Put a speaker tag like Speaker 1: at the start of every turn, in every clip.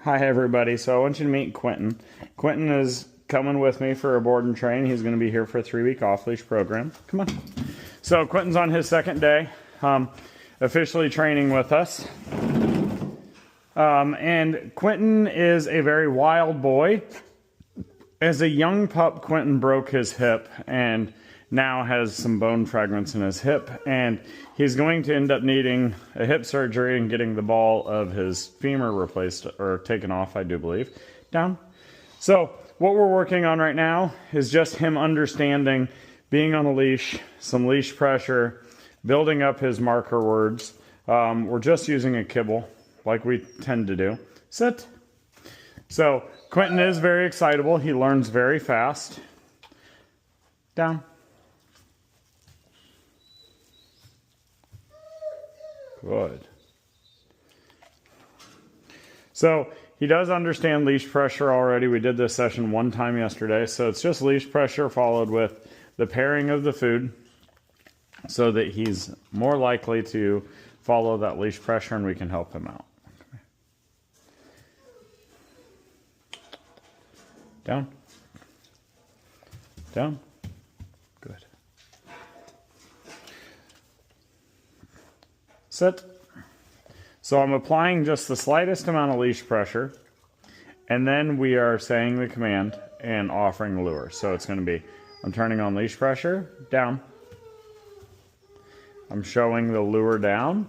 Speaker 1: Hi everybody, so I want you to meet Quinton. Quinton is coming with me for a board and train. He's going to be here for a 3-week off-leash program. Come on. So Quinton's on his second day, officially training with us. And Quinton is a very wild boy. As a young pup, Quinton broke his hip and now has some bone fragments in his hip, and he's going to end up needing a hip surgery and getting the ball of his femur replaced or taken off, I do believe. Down. So what we're working on right now is just him understanding being on a leash, some leash pressure, building up his marker words. We're just using a kibble like we tend to do. Sit. So Quinton is very excitable. He learns very fast. Down. Good. So he does understand leash pressure already. We did this session one time yesterday. So it's just leash pressure followed with the pairing of the food so that he's more likely to follow that leash pressure and we can help him out. Down. Down. Good. Sit. So I'm applying just the slightest amount of leash pressure, and then we are saying the command and offering the lure. So it's going to be, I'm turning on leash pressure, down. I'm showing the lure down.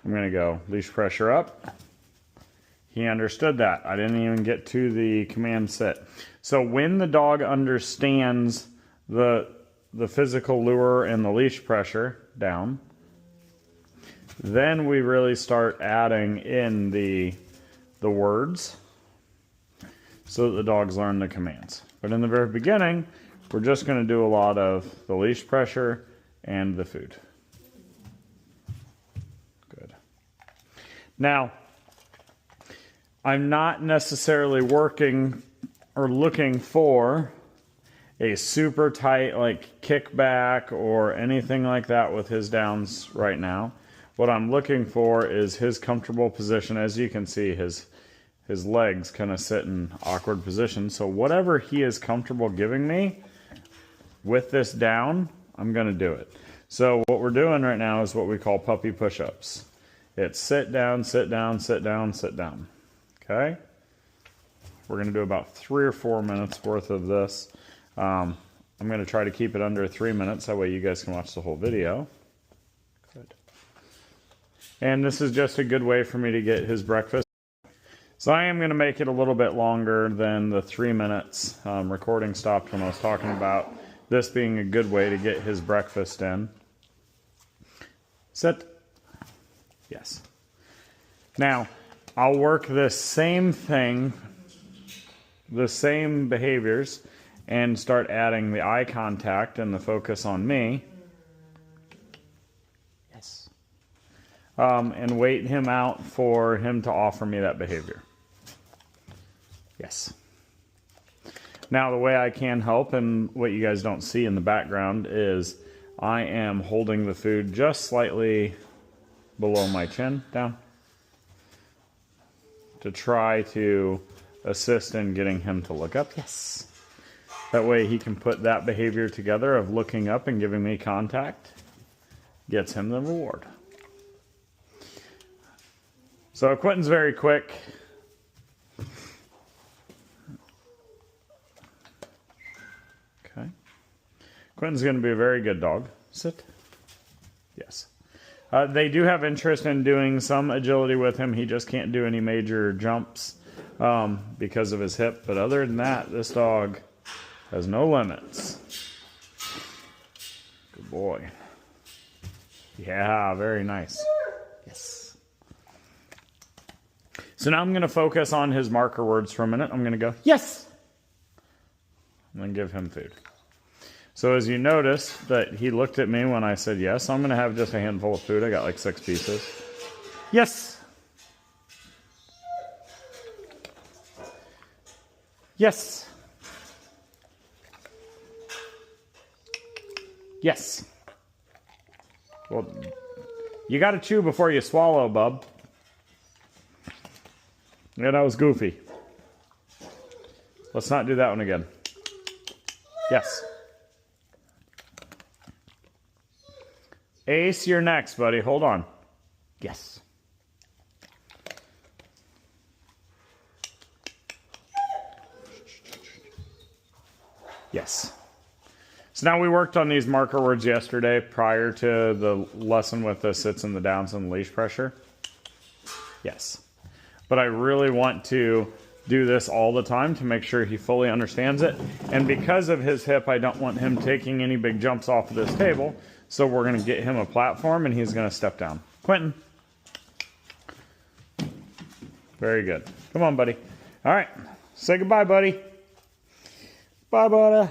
Speaker 1: I'm going to go leash pressure up. He understood that. I didn't even get to the command sit. So when the dog understands the physical lure and the leash pressure, down, then we really start adding in the words so that the dogs learn the commands. But in the very beginning, we're just going to do a lot of the leash pressure and the food. Good. Now, I'm not necessarily working or looking for a super tight like kickback or anything like that with his downs right now. What I'm looking for is his comfortable position. As you can see, his legs kind of sit in awkward positions. So whatever he is comfortable giving me with this down, I'm going to do it. So what we're doing right now is what we call puppy push-ups. It's sit down, sit down, sit down, sit down. Okay? We're going to do about 3 or 4 minutes worth of this. I'm going to try to keep it under 3 minutes. That way you guys can watch the whole video. Good. And this is just a good way for me to get his breakfast. So I am going to make it a little bit longer than the 3 minutes. Recording stopped when I was talking about this being a good way to get his breakfast in. Sit. Yes. Now, I'll work this same thing, the same behaviors, and start adding the eye contact and the focus on me. Yes. And wait him out for him to offer me that behavior. Yes. Now, the way I can help, and what you guys don't see in the background, is I am holding the food just slightly below my chin, down, to try to assist in getting him to look up. Yes. That way he can put that behavior together of looking up and giving me contact. Gets him the reward. So Quinton's very quick. Okay. Quinton's going to be a very good dog. Sit. Yes. They do have interest in doing some agility with him. He just can't do any major jumps because of his hip. But other than that, this dog has no limits. Good boy. Yeah, very nice. Yes. So now I'm going to focus on his marker words for a minute. I'm going to go, yes! And then give him food. So as you notice that he looked at me when I said yes, I'm going to have just a handful of food. I got like 6 pieces. Yes. Yes. Yes. Well, you got to chew before you swallow, bub. Yeah, that was goofy. Let's not do that one again. Yes. Ace, you're next, buddy. Hold on. Yes. Yes. So now we worked on these marker words yesterday prior to the lesson with the sits and the downs and the leash pressure. Yes. But I really want to do this all the time to make sure he fully understands it. And because of his hip, I don't want him taking any big jumps off of this table. So we're going to get him a platform and he's going to step down. Quinton. Very good. Come on, buddy. All right. Say goodbye, buddy. Bye, buddy.